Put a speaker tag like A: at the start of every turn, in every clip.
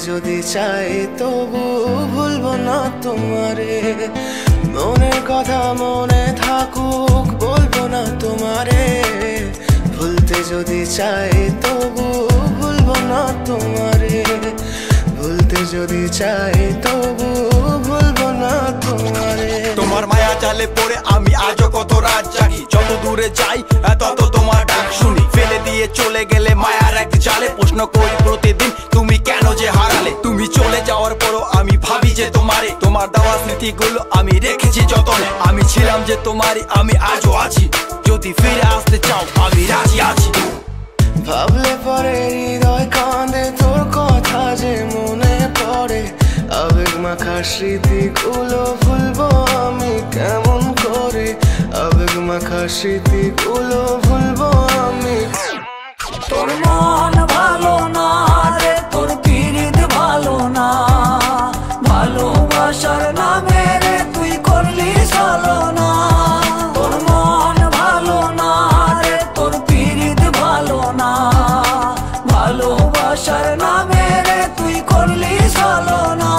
A: যদি চাই তবু ভুলবো না তোমারে। মনের কথা মনে থাকুক বলবো না তোমারে। ভুলতে যদি চাই তবু ভুলবো না তোমারে। ভুলতে যদি চাই তবু ভুলবো না তোমারে।
B: তোমার মায়া জালে পড়ে আমি আজও কত রাত জাগি। যত দূরে যাই তত তোমার ডাক শুনি। ফেলে দিয়ে চলে গেলে মায়ার এক জালে প্রশ্ন করি প্রতিদিন তুমি কেন যে হারালে। তুমি চলে যাওয়ার পরও আমি ভাবি যে তোমারে। তোমার দেওয়া স্মৃতিগুলো আমি রেখেছি যতনে। আমি ছিলাম যে তোমারই, আমি আজও আছি। যদি ফিরে আসতে চাও আমি রাজি আছি।
A: ভাবলে পরে হৃদয় কাঁদে, তোর কথা যে মনে পড়ে। আবেগ মাখা স্মৃতিগুলো ভুলবো আমি কেমন করে। আবেগ মাখা স্মৃতিগুলো ভুলবো আমি।
C: তোর মন ভালো না রে, তোর পিরিত ভালো না। ভালোবাসার নামে রে তুই করলি ছলনা। তোর মন ভালো না রে, তোর পিরিত ভালো না। ভালোবাসার নামে রে তুই করলি ছলনা।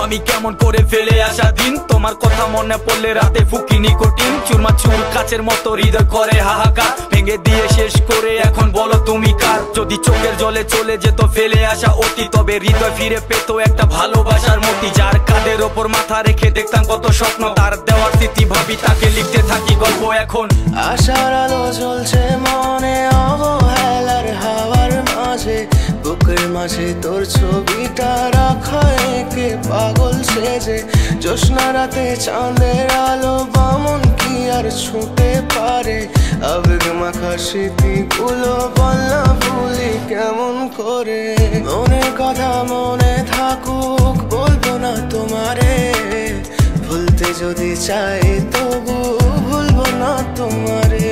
B: আমি কেমন করে ফেলে আসা দিন। তোমার কথা মনে পড়লে রাতে ফুকি নিকোটিন। চুরমা চুর কাচের মতো হৃদয় করে হাহাকার। ভেঙে দিয়ে শেষ করে এখন বলো তুমি কার। যদি চোখের জলে চলে যেত ফেলে আসা অতি, তবে হৃদয় ফিরে পেত একটা ভালোবাসার মতি। যার কাঁধের ওপর মাথা রেখে দেখতাম কত স্বপ্ন, তার দেওয়ার স্মৃতি ভাবি তাকে লিখতে থাকি গল্প এখন।
A: আশার আলো জ্বলছে মনে অবহেলার হাওয়ার মাঝে। বুকের মাঝে তোর ছবিটা রাখা একে পাগল সেজে। জ্যোৎস্না রাতে চাঁদের আলো বামন কি আর ছুঁতে পারে। আবেগ মাখা স্মৃতিগুলো বলনা ভুলি কেমন করে। মনের কথা মনে থাকুক বলবো না তোমারে। ভুলতে যদি চাই তবু ভুলবো না তোমারে।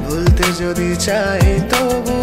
A: ভুলতে যদি চাই তবু